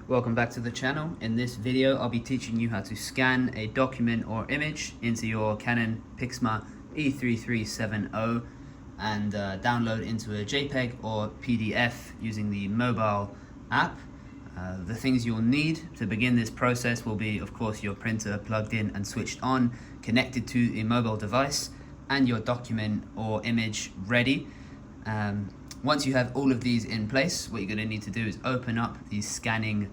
Welcome back to the channel. In this video I'll be teaching you how to scan a document or image into your Canon Pixma E3370 and download into a JPEG or PDF using the mobile app. The things you'll need to begin this process will be, of course, your printer plugged in and switched on, connected to a mobile device, and your document or image ready. Once you have all of these in place, what you're going to need to do is open up the scanning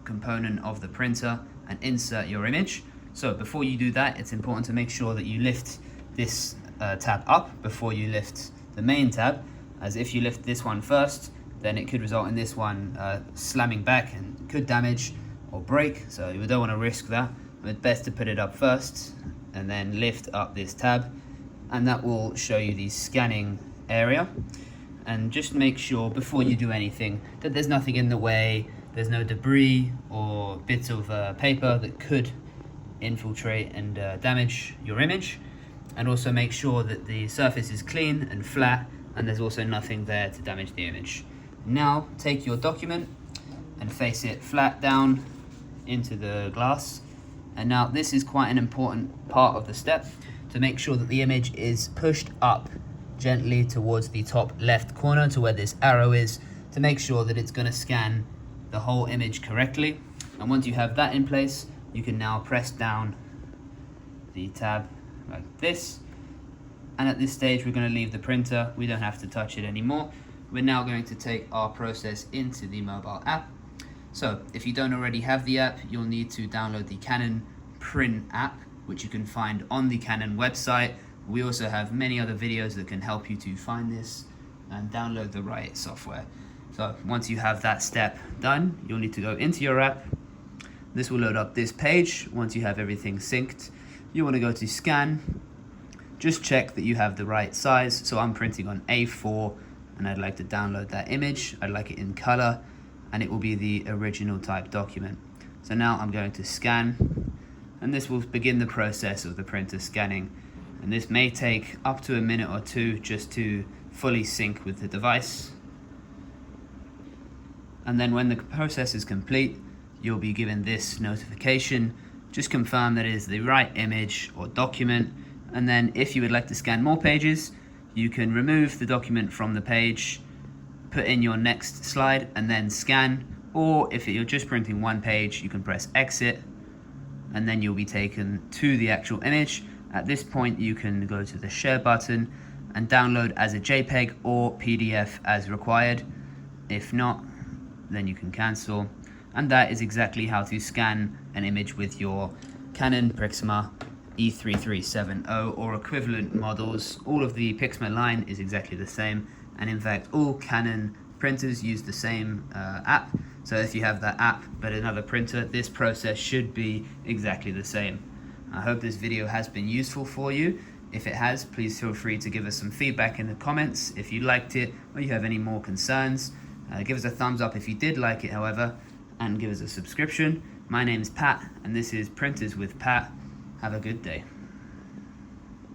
component of the printer and insert your image. So before you do that, it's important to make sure that you lift this tab up before you lift the main tab, as if you lift this one first, then it could result in this one slamming back and could damage or break, so you don't want to risk that. It's best to put it up first and then lift up this tab, and that will show you the scanning area. And just make sure before you do anything that there's nothing in the way, there's no debris or bits of paper that could infiltrate and damage your image. And also make sure that the surface is clean and flat and there's also nothing there to damage the image. Now take your document and face it flat down into the glass. And now this is quite an important part of the step, to make sure that the image is pushed up gently towards the top left corner to where this arrow is, to make sure that it's going to scan the whole image correctly. And once you have that in place, you can now press down the tab like this. And at this stage we're going to leave the printer, we don't have to touch it anymore. We're now going to take our process into the mobile app. So if you don't already have the app, you'll need to download the Canon Print app, which you can find on the Canon website. We also have many other videos that can help you to find this and download the right software. So once you have that step done, you'll need to go into your app. This will load up this page. Once you have everything synced, you want to go to scan. Just check that you have the right size. So I'm printing on A4 and I'd like to download that image. I'd like it in color and it will be the original type document. So now I'm going to scan, and this will begin the process of the printer scanning. And this may take up to a minute or two just to fully sync with the device. And then when the process is complete, you'll be given this notification. Just confirm that it is the right image or document. And then if you would like to scan more pages, you can remove the document from the page, put in your next slide and then scan. Or if you're just printing one page, you can press exit and then you'll be taken to the actual image. At this point, you can go to the share button and download as a JPEG or PDF as required. If not, then you can cancel. And that is exactly how to scan an image with your Canon Pixma E3370 or equivalent models. All of the Pixma line is exactly the same. And in fact, all Canon printers use the same app. So if you have that app but another printer, this process should be exactly the same. I hope this video has been useful for you. If it has, please feel free to give us some feedback in the comments if you liked it or you have any more concerns. Give us a thumbs up if you did like it, however, and give us a subscription. My name is Pat, and this is Printers with Pat. Have a good day.